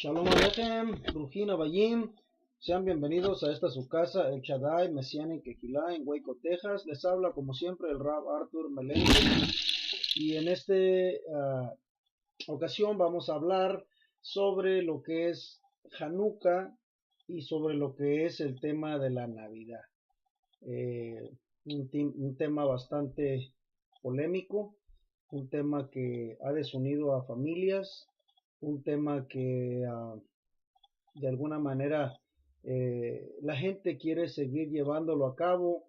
Shalom Aleichem, Brujin Abayim, sean bienvenidos a esta su casa, El Shaddai, Messianic Kehillah, en Waco, Texas. Les habla como siempre el Rab Arthur Melendez y en esta ocasión vamos a hablar sobre lo que es Hanukkah y sobre lo que es el tema de la Navidad. Un tema bastante polémico, un tema que ha desunido a familias, un tema que de alguna manera la gente quiere seguir llevándolo a cabo,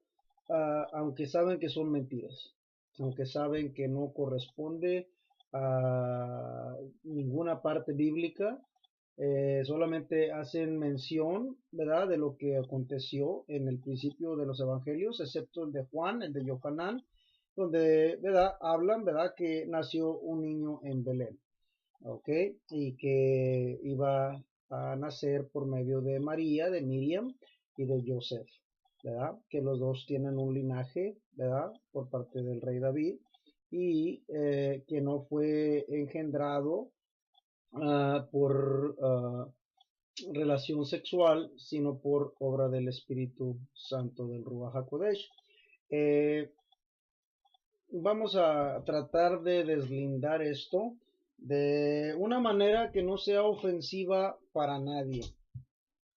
aunque saben que son mentiras, aunque saben que no corresponde a ninguna parte bíblica. Solamente hacen mención, ¿verdad?, de lo que aconteció en el principio de los evangelios, excepto el de Juan, el de Yohanan, donde, ¿verdad?, hablan, ¿verdad?, que nació un niño en Belén, ¿ok? Y que iba a nacer por medio de María, de Miriam y de Joseph, ¿verdad? Que los dos tienen un linaje, ¿verdad?, por parte del rey David, y que no fue engendrado por relación sexual, sino por obra del Espíritu Santo del Ruach HaKodesh. Vamos a tratar de deslindar esto de una manera que no sea ofensiva para nadie.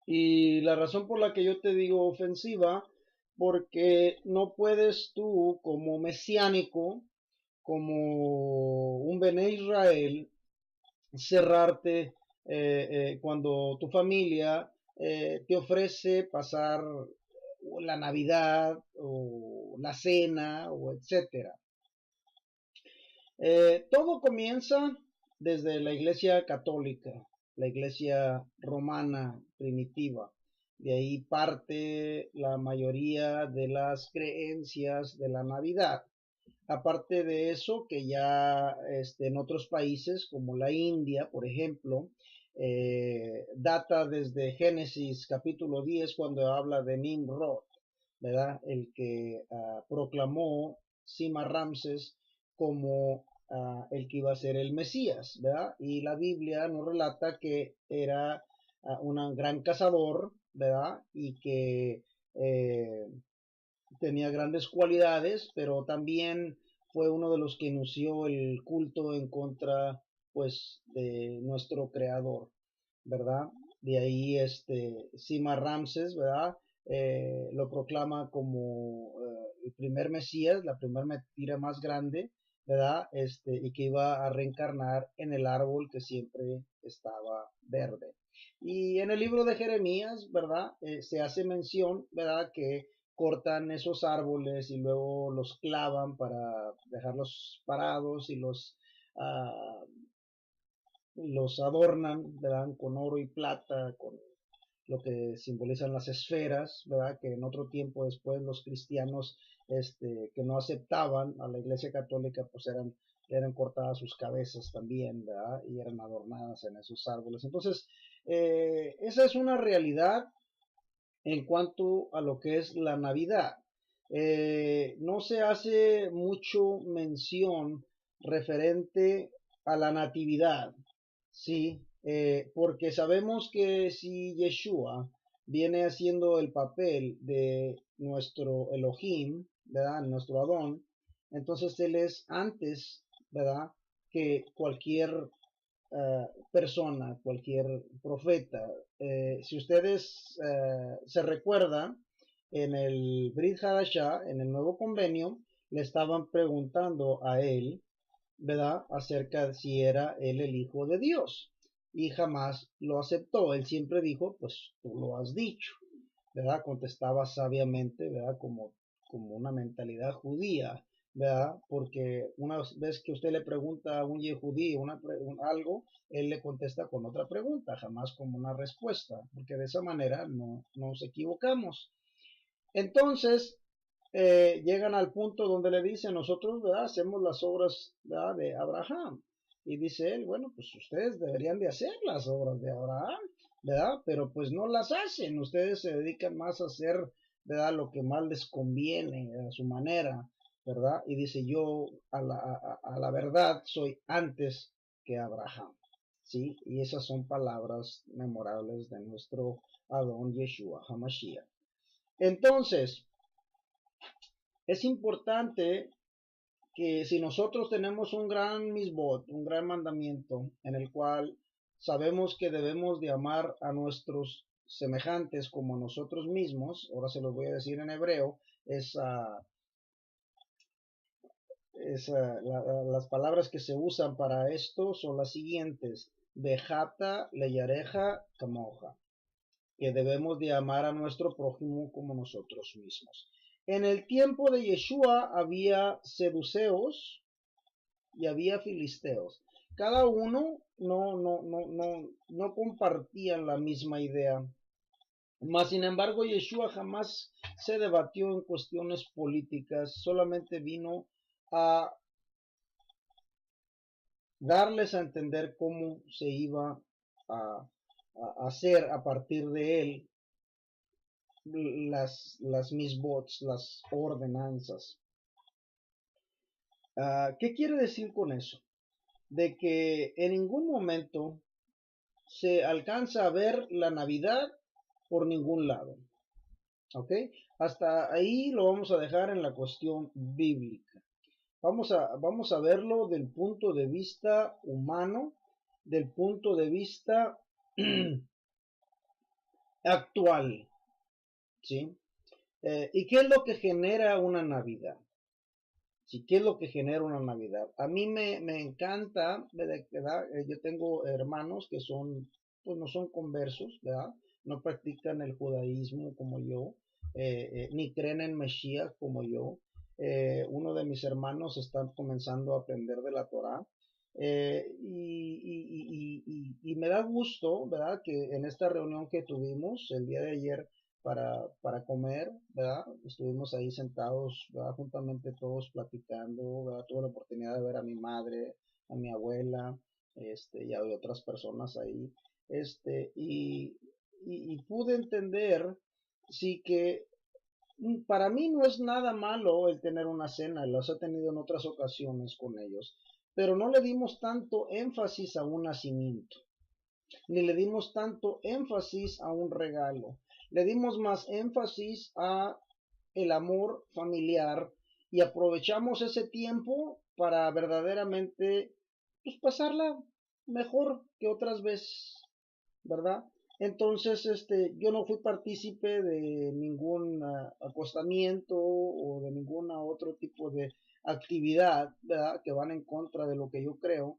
Y la razón por la que yo te digo ofensiva, porque no puedes tú como mesiánico, como un Bene Israel, cerrarte cuando tu familia te ofrece pasar la Navidad o la cena o etcétera. Todo comienza desde la Iglesia Católica, la Iglesia Romana primitiva. De ahí parte la mayoría de las creencias de la Navidad. Aparte de eso, que ya en otros países como la India, por ejemplo, data desde Génesis capítulo 10, cuando habla de Nimrod, ¿verdad?, el que proclamó Sima Ramses como el que iba a ser el Mesías, ¿verdad? Y la Biblia nos relata que era un gran cazador, ¿verdad? Y que tenía grandes cualidades, pero también fue uno de los que inició el culto en contra, pues, de nuestro creador, ¿verdad? De ahí Sima Ramses, ¿verdad?, lo proclama como el primer Mesías, la primera mentira más grande, ¿verdad? Y que iba a reencarnar en el árbol que siempre estaba verde. Y en el libro de Jeremías, ¿verdad?, se hace mención, ¿verdad?, que cortan esos árboles y luego los clavan para dejarlos parados y los adornan, ¿verdad?, con oro y plata, con lo que simbolizan las esferas, ¿verdad?, que en otro tiempo después los cristianos que no aceptaban a la Iglesia Católica, pues eran cortadas sus cabezas también, ¿verdad?, y eran adornadas en esos árboles. Entonces, esa es una realidad en cuanto a lo que es la Navidad. No se hace mucho mención referente a la natividad, ¿sí? Porque sabemos que si Yeshua viene haciendo el papel de nuestro Elohim, ¿verdad?, nuestro Adón, entonces él es antes, ¿verdad?, que cualquier persona, cualquier profeta. Si ustedes se recuerdan, en el Brit Hadashah, en el nuevo convenio, le estaban preguntando a él, ¿verdad?, acerca de si era él el Hijo de Dios, y jamás lo aceptó. Él siempre dijo, pues tú lo has dicho, ¿verdad? Contestaba sabiamente, ¿verdad?, como una mentalidad judía, ¿verdad? Porque una vez que usted le pregunta a un yehudí algo, él le contesta con otra pregunta, jamás como una respuesta, porque de esa manera no nos equivocamos. Entonces, llegan al punto donde le dicen, nosotros, ¿verdad?, hacemos las obras, ¿verdad?, de Abraham. Y dice él, bueno, pues ustedes deberían de hacer las obras de Abraham, ¿verdad? Pero pues no las hacen, ustedes se dedican más a hacer, ¿verdad?, lo que más les conviene a su manera, ¿verdad? Y dice, yo a la verdad soy antes que Abraham, ¿sí? Y esas son palabras memorables de nuestro Adón Yeshua HaMashiach. Entonces, es importante que si nosotros tenemos un gran misbot, un gran mandamiento, en el cual sabemos que debemos de amar a nuestros semejantes como a nosotros mismos, ahora se los voy a decir en hebreo, las palabras que se usan para esto son las siguientes: Bejata leyareja kamoja, que debemos de amar a nuestro prójimo como nosotros mismos. En el tiempo de Yeshua había seduceos y había filisteos. Cada uno no compartían la misma idea. Mas, sin embargo, Yeshua jamás se debatió en cuestiones políticas, solamente vino a darles a entender cómo se iba a hacer a partir de él las misbots, las ordenanzas. ¿Qué quiere decir con eso? De que en ningún momento se alcanza a ver la Navidad por ningún lado. ¿Ok? Hasta ahí lo vamos a dejar en la cuestión bíblica. Vamos a verlo del punto de vista humano, del punto de vista actual, ¿sí? ¿Y qué es lo que genera una Navidad? ¿Sí? ¿Qué es lo que genera una Navidad? A mí me encanta, ¿verdad? Yo tengo hermanos que son, pues no son conversos, ¿verdad? No practican el judaísmo como yo, ni creen en Mesías como yo. Uno de mis hermanos está comenzando a aprender de la Torá. Y me da gusto, ¿verdad? Que en esta reunión que tuvimos el día de ayer para comer, ¿verdad? Estuvimos ahí sentados, ¿verdad? Juntamente todos platicando, ¿verdad? Tuve la oportunidad de ver a mi madre, a mi abuela, y a otras personas ahí, y pude entender, sí, que para mí no es nada malo el tener una cena, los he tenido en otras ocasiones con ellos, pero no le dimos tanto énfasis a un nacimiento, ni le dimos tanto énfasis a un regalo. Le dimos más énfasis a el amor familiar y aprovechamos ese tiempo para verdaderamente, pues, pasarla mejor que otras veces, ¿verdad? Entonces, yo no fui partícipe de ningún acostamiento o de ningún otro tipo de actividad, ¿verdad? Que van en contra de lo que yo creo.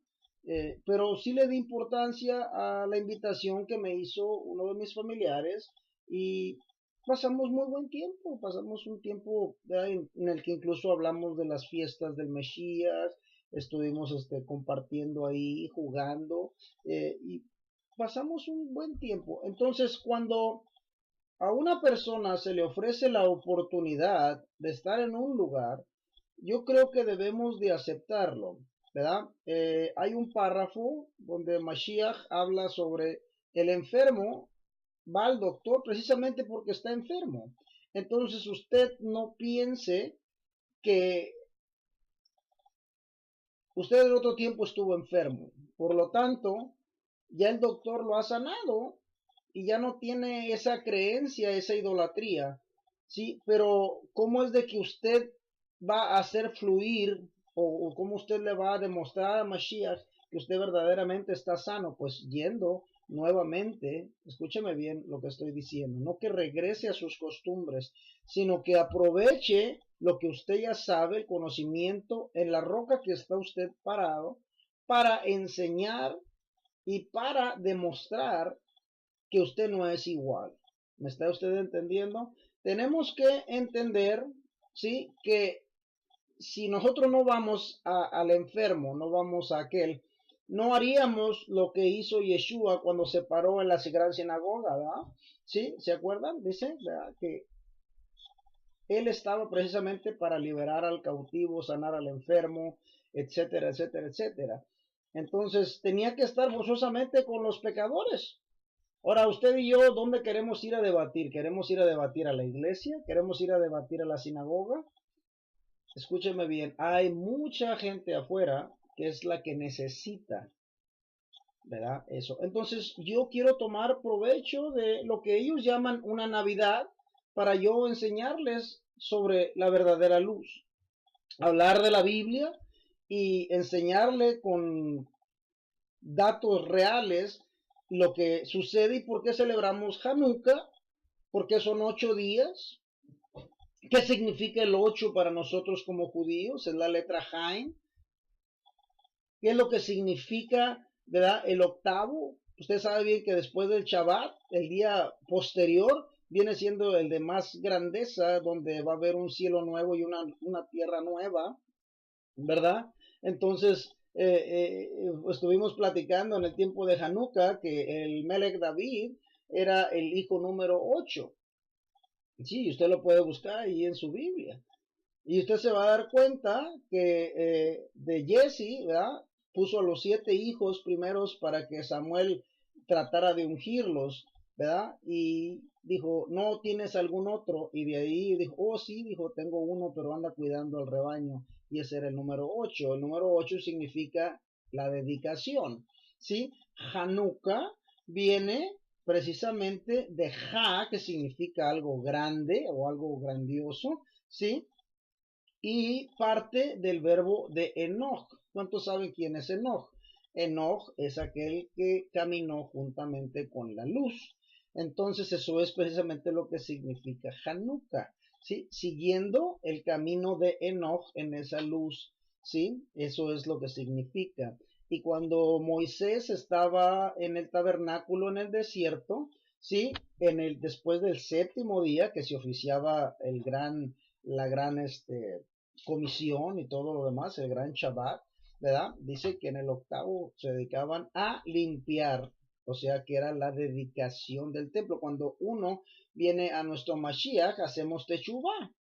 Pero sí le di importancia a la invitación que me hizo uno de mis familiares y pasamos muy buen tiempo, pasamos un tiempo, ¿verdad? En el que incluso hablamos de las fiestas del Mesías, estuvimos compartiendo ahí, jugando, y pasamos un buen tiempo. Entonces, cuando a una persona se le ofrece la oportunidad de estar en un lugar, yo creo que debemos de aceptarlo, ¿verdad? Hay un párrafo donde Mashiach habla sobre el enfermo va al doctor precisamente porque está enfermo. Entonces usted no piense que usted en otro tiempo estuvo enfermo. Por lo tanto, ya el doctor lo ha sanado y ya no tiene esa creencia, esa idolatría, ¿sí? Pero ¿cómo es de que usted va a hacer fluir o cómo usted le va a demostrar a Mashiach que usted verdaderamente está sano? Pues yendo nuevamente, escúcheme bien lo que estoy diciendo, no que regrese a sus costumbres, sino que aproveche lo que usted ya sabe, el conocimiento en la roca que está usted parado, para enseñar y para demostrar que usted no es igual. ¿Me está usted entendiendo? Tenemos que entender, ¿sí? Que si nosotros no vamos al enfermo, no vamos a aquel, no haríamos lo que hizo Yeshua cuando se paró en la gran sinagoga, ¿verdad? ¿Sí? ¿Se acuerdan? Dice, ¿verdad? Que él estaba precisamente para liberar al cautivo, sanar al enfermo, etcétera, etcétera, etcétera. Entonces tenía que estar forzosamente con los pecadores. Ahora, usted y yo, ¿dónde queremos ir a debatir? ¿Queremos ir a debatir a la iglesia? ¿Queremos ir a debatir a la sinagoga? Escúcheme bien, hay mucha gente afuera que es la que necesita ¿verdad? Eso. Entonces, yo quiero tomar provecho de lo que ellos llaman una Navidad para yo enseñarles sobre la verdadera luz, hablar de la Biblia y enseñarle con datos reales lo que sucede y por qué celebramos Hanukkah, porque son 8 días. ¿Qué significa el 8 para nosotros como judíos? Es la letra Jain. ¿Qué es lo que significa, verdad, el octavo? Usted sabe bien que después del Shabbat, el día posterior, viene siendo el de más grandeza, donde va a haber un cielo nuevo y una tierra nueva, ¿verdad? Entonces, estuvimos platicando en el tiempo de Hanukkah que el Melech David era el hijo número 8. Sí, usted lo puede buscar ahí en su Biblia. Y usted se va a dar cuenta que de Jesse, ¿verdad? Puso a los 7 hijos primeros para que Samuel tratara de ungirlos, ¿verdad? Y dijo, ¿no tienes algún otro? Y de ahí dijo, oh sí, dijo, tengo uno, pero anda cuidando el rebaño. Y ese era el número 8. El número 8 significa la dedicación, ¿sí? Hanukkah viene precisamente de Ha, que significa algo grande o algo grandioso, ¿sí? Y parte del verbo de Enoch. ¿Cuántos saben quién es Enoch? Enoch es aquel que caminó juntamente con la luz. Entonces eso es precisamente lo que significa Hanukkah, ¿sí? Siguiendo el camino de Enoch en esa luz, ¿sí? Eso es lo que significa. Y cuando Moisés estaba en el tabernáculo en el desierto, ¿sí? Después del séptimo día que se oficiaba la gran comisión y todo lo demás, el gran Shabbat, ¿verdad? Dice que en el octavo se dedicaban a limpiar, o sea que era la dedicación del templo. Cuando uno viene a nuestro Mashiach, hacemos techubá,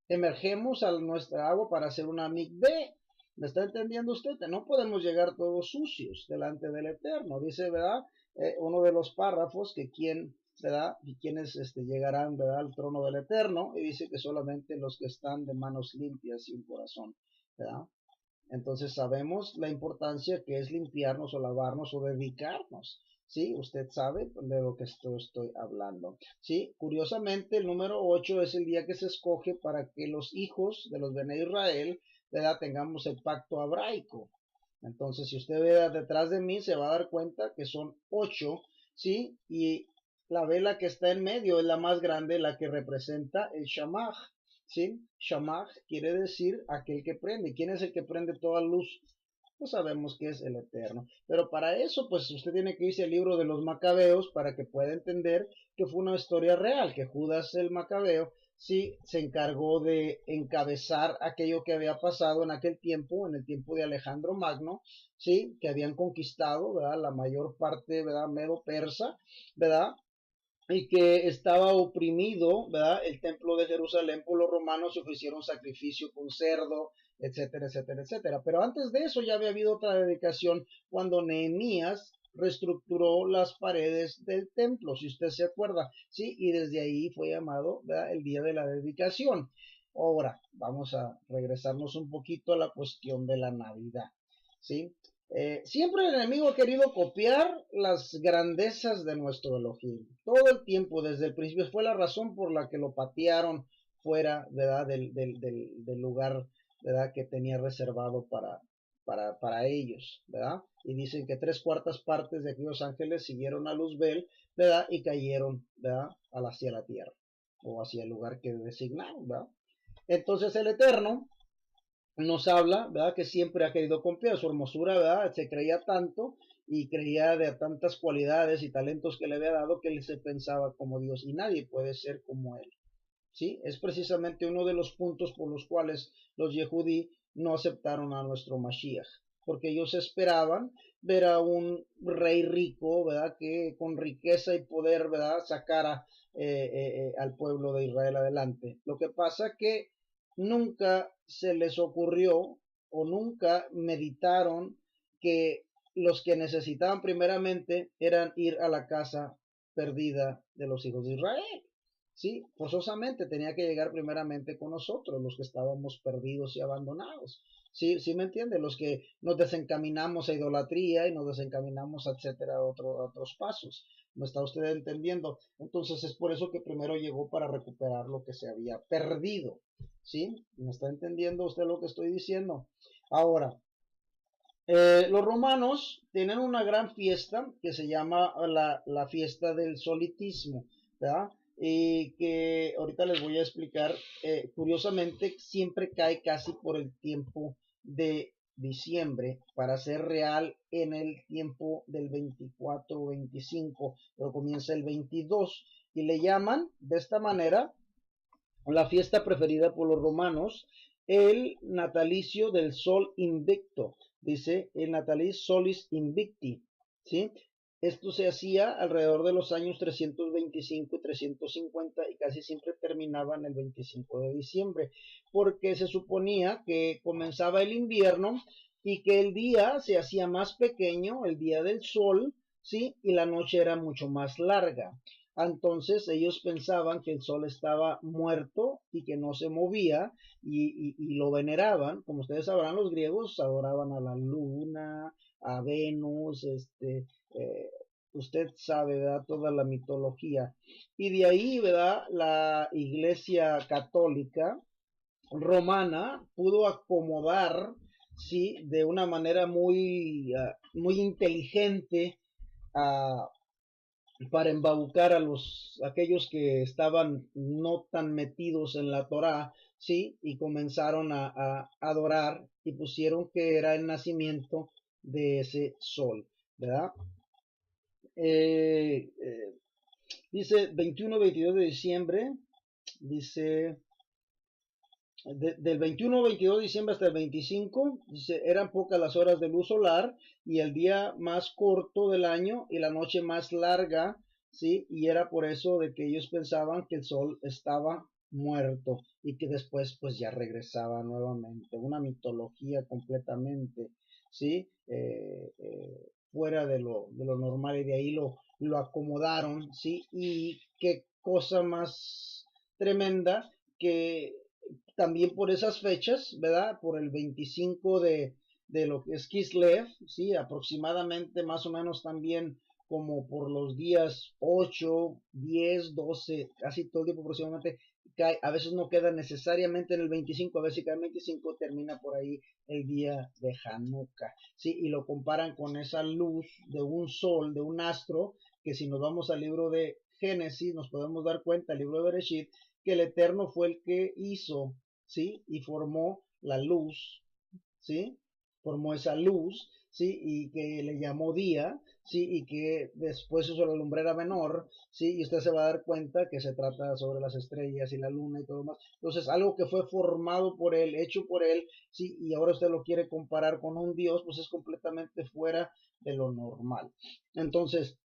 emergemos a nuestra agua para hacer una mikveh. ¿Me está entendiendo usted? No podemos llegar todos sucios delante del Eterno. Dice, ¿verdad? Uno de los párrafos que ¿verdad? Y quienes llegarán, ¿verdad? Al trono del Eterno. Y dice que solamente los que están de manos limpias y un corazón, ¿verdad? Entonces sabemos la importancia que es limpiarnos o lavarnos o dedicarnos. ¿Sí? Usted sabe de lo que estoy hablando. ¿Sí? Curiosamente, el número 8 es el día que se escoge para que los hijos de los Bene Israel, ¿verdad? Tengamos el pacto abraico. Entonces, si usted ve detrás de mí, se va a dar cuenta que son 8, ¿sí? Y la vela que está en medio es la más grande, la que representa el Shamach. ¿Sí? Shamach quiere decir aquel que prende. ¿Quién es el que prende toda luz? Pues sabemos que es el Eterno. Pero para eso, pues usted tiene que irse al libro de los Macabeos para que pueda entender que fue una historia real, que Judas el Macabeo sí se encargó de encabezar aquello que había pasado en aquel tiempo, en el tiempo de Alejandro Magno, sí, que habían conquistado, ¿verdad? La mayor parte, ¿verdad? Medo persa, ¿verdad? Y que estaba oprimido, ¿verdad? El templo de Jerusalén por los romanos, se ofrecieron sacrificio con cerdo, etcétera, etcétera, etcétera. Pero antes de eso ya había habido otra dedicación cuando Nehemías reestructuró las paredes del templo, si usted se acuerda, ¿sí? Y desde ahí fue llamado, ¿verdad? El día de la dedicación. Ahora, vamos a regresarnos un poquito a la cuestión de la Navidad, ¿sí? Siempre el enemigo ha querido copiar las grandezas de nuestro Elohim. Todo el tiempo, desde el principio, fue la razón por la que lo patearon fuera, ¿verdad? Del lugar, ¿verdad? Que tenía reservado para ellos, ¿verdad? Y dicen que 3/4 partes de aquellos ángeles siguieron a Luzbel, ¿verdad? Y cayeron, ¿verdad? Hacia la tierra, o hacia el lugar que designaron, ¿verdad? Entonces el Eterno nos habla, ¿verdad? Que siempre ha querido confiar su hermosura, ¿verdad? Se creía tanto y creía de tantas cualidades y talentos que le había dado que él se pensaba como Dios y nadie puede ser como él, ¿sí? Es precisamente uno de los puntos por los cuales los Yehudí no aceptaron a nuestro Mashiach, porque ellos esperaban ver a un rey rico, ¿verdad? Que con riqueza y poder, ¿verdad? Sacara al pueblo de Israel adelante. Lo que pasa que nunca se les ocurrió o nunca meditaron que los que necesitaban primeramente eran ir a la casa perdida de los hijos de Israel. ¿sí? Forzosamente tenía que llegar primeramente con nosotros, los que estábamos perdidos y abandonados. ¿Sí? ¿Sí me entiende? Los que nos desencaminamos a idolatría y nos desencaminamos, etcétera, a otros pasos. ¿Me está usted entendiendo? Entonces es por eso que primero llegó para recuperar lo que se había perdido. ¿Sí? ¿Me está entendiendo usted lo que estoy diciendo? Ahora, los romanos tienen una gran fiesta que se llama la fiesta del solitismo, ¿verdad? Y que ahorita les voy a explicar. Curiosamente, siempre cae casi por el tiempo de diciembre para ser real en el tiempo del 24 o 25, pero comienza el 22 y le llaman de esta manera la fiesta preferida por los romanos, el natalicio del sol invicto, dice el natalicio solis invicti, ¿sí? Esto se hacía alrededor de los años 325 y 350 y casi siempre terminaban el 25 de diciembre, porque se suponía que comenzaba el invierno y que el día se hacía más pequeño, el día del sol, ¿sí? Y la noche era mucho más larga. Entonces ellos pensaban que el sol estaba muerto y que no se movía y lo veneraban. Como ustedes sabrán, los griegos adoraban a la luna, a Venus, usted sabe, ¿verdad? Toda la mitología. Y de ahí, ¿verdad? La iglesia católica romana pudo acomodar, ¿sí? De una manera muy inteligente a para embaucar a aquellos que estaban no tan metidos en la Torá, sí, y comenzaron a adorar y pusieron que era el nacimiento de ese sol, ¿verdad? Eh, eh, Dice 21-22 de diciembre, dice del 21 al 22 de diciembre hasta el 25, dice, eran pocas las horas de luz solar y el día más corto del año y la noche más larga, ¿sí? Y era por eso de que ellos pensaban que el sol estaba muerto y que después pues ya regresaba nuevamente. Una mitología completamente, ¿sí? Fuera de lo normal y de ahí lo acomodaron, ¿sí? Y qué cosa más tremenda que también por esas fechas, ¿verdad? Por el 25 de lo que es Kislev, ¿sí? Aproximadamente más o menos también como por los días 8, 10, 12, casi todo el tiempo aproximadamente, cae, a veces no queda necesariamente en el 25, a veces cada 25 termina por ahí el día de Hanukkah, ¿sí? Y lo comparan con esa luz de un sol, de un astro, que si nos vamos al libro de Génesis, nos podemos dar cuenta, el libro de Bereshit, que el Eterno fue el que hizo, ¿sí? Y formó la luz, ¿sí? Formó esa luz, ¿sí? Y que le llamó día, ¿sí? Y que después hizo la lumbrera menor, ¿sí? Y usted se va a dar cuenta que se trata sobre las estrellas y la luna y todo más. Entonces, algo que fue formado por él, hecho por él, ¿sí? Y ahora usted lo quiere comparar con un Dios, pues es completamente fuera de lo normal. Entonces,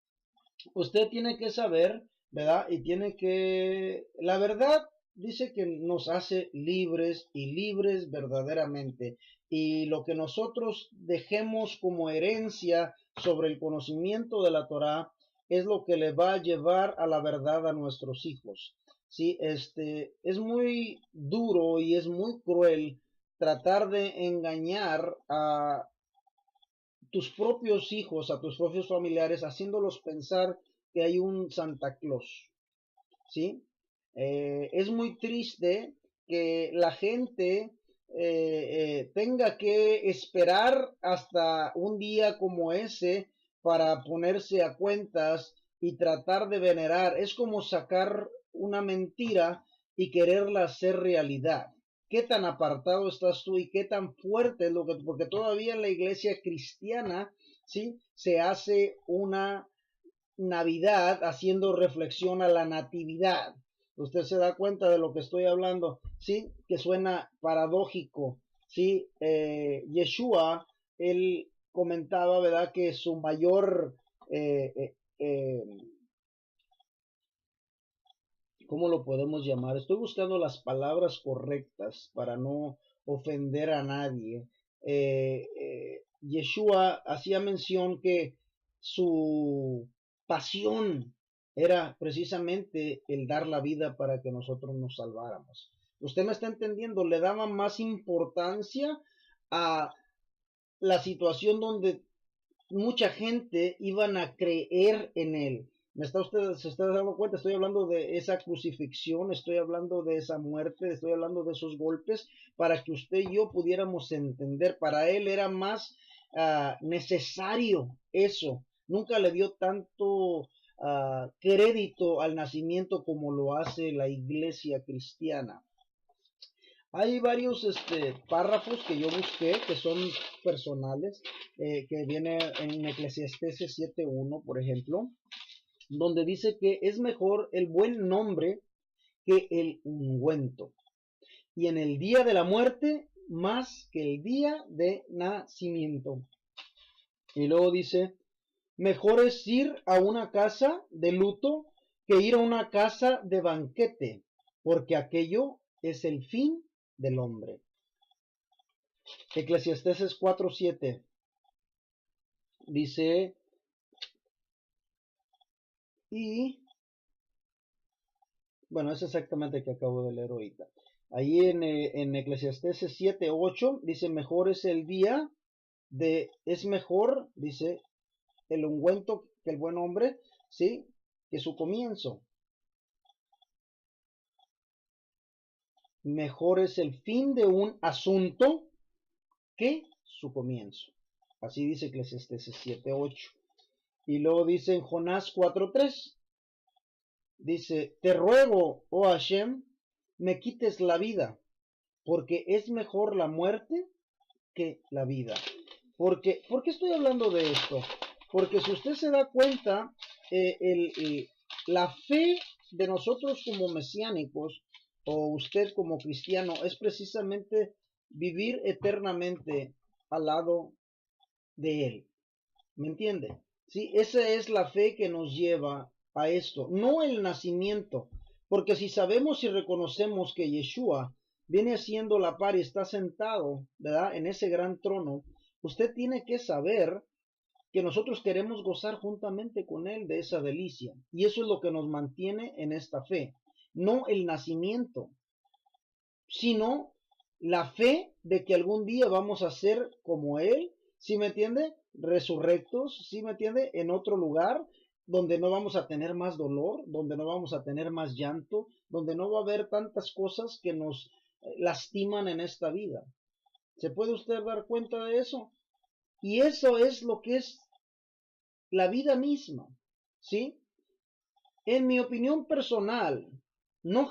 usted tiene que saber, ¿verdad? Y tiene que, la verdad dice que nos hace libres y libres verdaderamente. Y lo que nosotros dejemos como herencia sobre el conocimiento de la Torá es lo que le va a llevar a la verdad a nuestros hijos. Sí, es muy duro y es muy cruel tratar de engañar a tus propios hijos, a tus propios familiares, haciéndolos pensar que hay un Santa Claus, ¿sí? Es muy triste que la gente tenga que esperar hasta un día como ese para ponerse a cuentas y tratar de venerar. Es como sacar una mentira y quererla hacer realidad. ¿Qué tan apartado estás tú y qué tan fuerte es lo que, porque todavía en la iglesia cristiana, ¿sí? Se hace una Navidad haciendo reflexión a la natividad. Usted se da cuenta de lo que estoy hablando, ¿sí? Que suena paradójico, ¿sí? Yeshua, él comentaba, ¿verdad? Que su mayor, eh, eh, eh, ¿cómo lo podemos llamar? Estoy buscando las palabras correctas para no ofender a nadie. Yeshua hacía mención que su pasión era precisamente el dar la vida para que nosotros nos salváramos. Usted me está entendiendo, le daba más importancia a la situación donde mucha gente iban a creer en él. Se está dando cuenta, estoy hablando de esa crucifixión, estoy hablando de esa muerte, estoy hablando de esos golpes, para que usted y yo pudiéramos entender. Para él era más necesario eso. Nunca le dio tanto crédito al nacimiento como lo hace la iglesia cristiana. Hay varios párrafos que yo busqué que son personales, que viene en Eclesiastés 7:1, por ejemplo, donde dice que es mejor el buen nombre que el ungüento, y en el día de la muerte más que el día de nacimiento. Y luego dice, mejor es ir a una casa de luto que ir a una casa de banquete, porque aquello es el fin del hombre. Eclesiastés 4:7 dice, y bueno, es exactamente el que acabo de leer ahorita. Ahí en Eclesiastés 7:8 dice, mejor es el día es mejor, dice, el ungüento que el buen hombre, ¿sí? Que su comienzo. Mejor es el fin de un asunto que su comienzo. Así dice Eclesiastés 7:8. Y luego dice en Jonás 4:3, dice, te ruego, oh Hashem, me quites la vida, porque es mejor la muerte que la vida. ¿Por qué estoy hablando de esto? Porque si usted se da cuenta, la fe de nosotros como mesiánicos, o usted como cristiano, es precisamente vivir eternamente al lado de Él. ¿Me entiende? Sí, esa es la fe que nos lleva a esto, no el nacimiento, porque si sabemos y reconocemos que Yeshua viene haciendo la par y está sentado, ¿verdad? En ese gran trono, usted tiene que saber que nosotros queremos gozar juntamente con Él de esa delicia, y eso es lo que nos mantiene en esta fe, no el nacimiento, sino la fe de que algún día vamos a ser como Él, ¿sí me entiende? Resurrectos, ¿sí me entiende? En otro lugar donde no vamos a tener más dolor, donde no vamos a tener más llanto, donde no va a haber tantas cosas que nos lastiman en esta vida. ¿Se puede usted dar cuenta de eso? Y eso es lo que es la vida misma, ¿sí? En mi opinión personal, no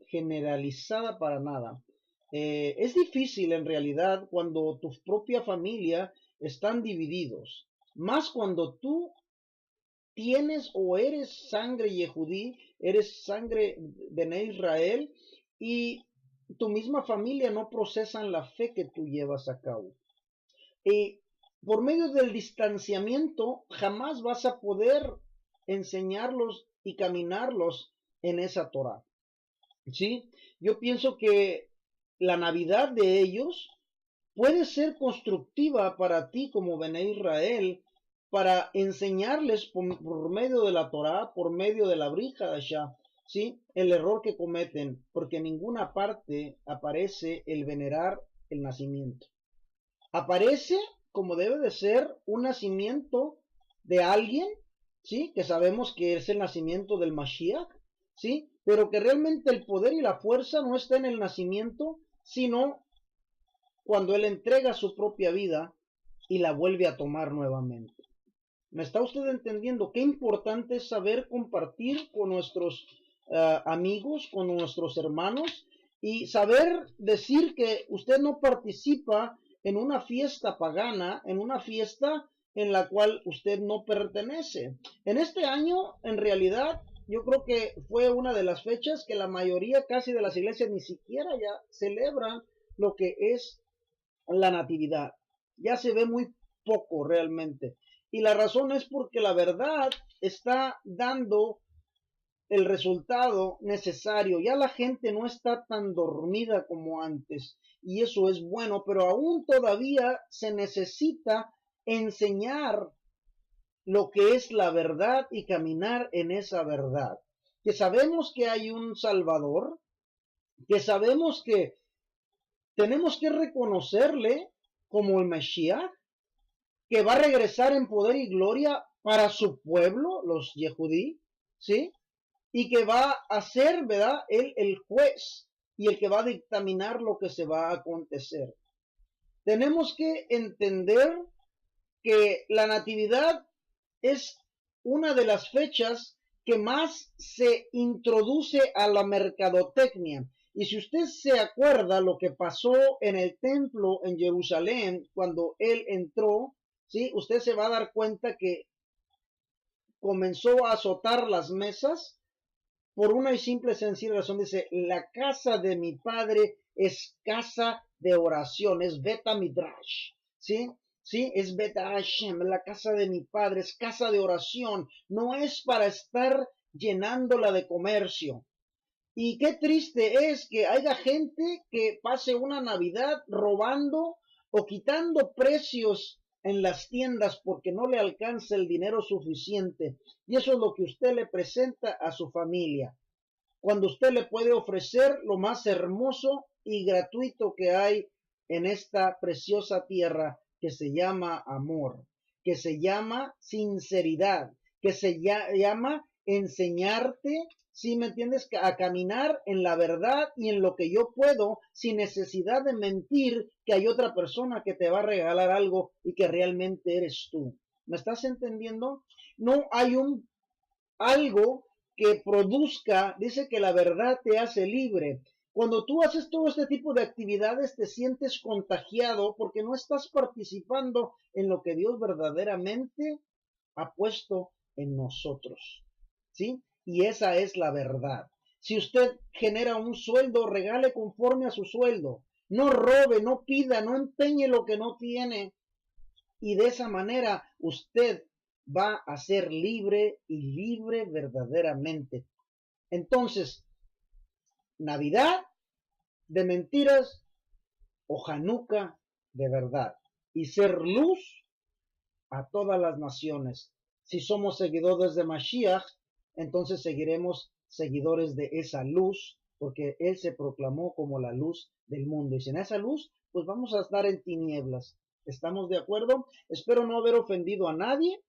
generalizada para nada, es difícil en realidad cuando tu propia familia están divididos, más cuando tú tienes o eres sangre yehudí, eres sangre de Israel y tu misma familia no procesan la fe que tú llevas a cabo. Y por medio del distanciamiento jamás vas a poder enseñarlos y caminarlos en esa Torah. ¿Sí? Yo pienso que la Navidad de ellos puede ser constructiva para ti como Bene Israel, para enseñarles por medio de la Torah, por medio de la Brit Hadashah, ¿sí? El error que cometen, porque en ninguna parte aparece el venerar el nacimiento. Aparece como debe de ser un nacimiento de alguien, ¿sí? Que sabemos que es el nacimiento del Mashiach, ¿sí? Pero que realmente el poder y la fuerza no está en el nacimiento, sino cuando Él entrega su propia vida y la vuelve a tomar nuevamente. ¿Me está usted entendiendo? Qué importante es saber compartir con nuestros amigos, con nuestros hermanos, y saber decir que usted no participa en una fiesta pagana, en una fiesta en la cual usted no pertenece. En este año, en realidad, yo creo que fue una de las fechas que la mayoría casi de las iglesias ni siquiera ya celebran lo que es la natividad. Ya se ve muy poco realmente. Y la razón es porque la verdad está dando el resultado necesario. Ya la gente no está tan dormida como antes. Y eso es bueno, pero aún todavía se necesita enseñar lo que es la verdad y caminar en esa verdad. Que sabemos que hay un Salvador, que sabemos que tenemos que reconocerle como el Mashiach, que va a regresar en poder y gloria para su pueblo, los Yehudí, ¿sí? Y que va a ser, ¿verdad? Él el juez y el que va a dictaminar lo que se va a acontecer. Tenemos que entender que la Natividad es una de las fechas que más se introduce a la mercadotecnia. Y si usted se acuerda lo que pasó en el templo en Jerusalén cuando él entró, ¿sí? Usted se va a dar cuenta que comenzó a azotar las mesas por una y simple sencilla razón. Dice, la casa de mi padre es casa de oración, es Beta Midrash, ¿sí? Sí, es Beta Hashem, la casa de mi padre, es casa de oración, no es para estar llenándola de comercio. Y qué triste es que haya gente que pase una Navidad robando o quitando precios en las tiendas porque no le alcanza el dinero suficiente. Y eso es lo que usted le presenta a su familia, cuando usted le puede ofrecer lo más hermoso y gratuito que hay en esta preciosa tierra que se llama amor, que se llama sinceridad, que se llama enseñarte, ¿sí me entiendes? A caminar en la verdad y en lo que yo puedo, sin necesidad de mentir que hay otra persona que te va a regalar algo y que realmente eres tú. ¿Me estás entendiendo? No hay algo que produzca, dice que la verdad te hace libre. Cuando tú haces todo este tipo de actividades, te sientes contagiado porque no estás participando en lo que Dios verdaderamente ha puesto en nosotros, ¿sí? Y esa es la verdad. Si usted genera un sueldo, regale conforme a su sueldo. No robe, no pida, no empeñe lo que no tiene. Y de esa manera usted va a ser libre y libre verdaderamente. Entonces, Navidad de mentiras o Hanukkah de verdad. Y ser luz a todas las naciones. Si somos seguidores de Mashiach, entonces seguiremos seguidores de esa luz, porque Él se proclamó como la luz del mundo. Y sin esa luz, pues vamos a estar en tinieblas. ¿Estamos de acuerdo? Espero no haber ofendido a nadie.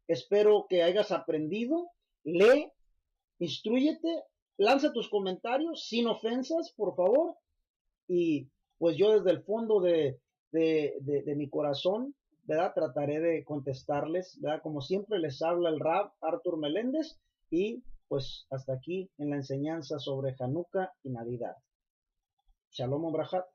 Espero que hayas aprendido. Lee, instrúyete, lanza tus comentarios sin ofensas, por favor. Y pues yo desde el fondo de mi corazón, ¿verdad? Trataré de contestarles, ¿verdad? Como siempre les habla el Rab Artur Meléndez y pues hasta aquí en la enseñanza sobre Hanukkah y Navidad. Shalom Obrajat.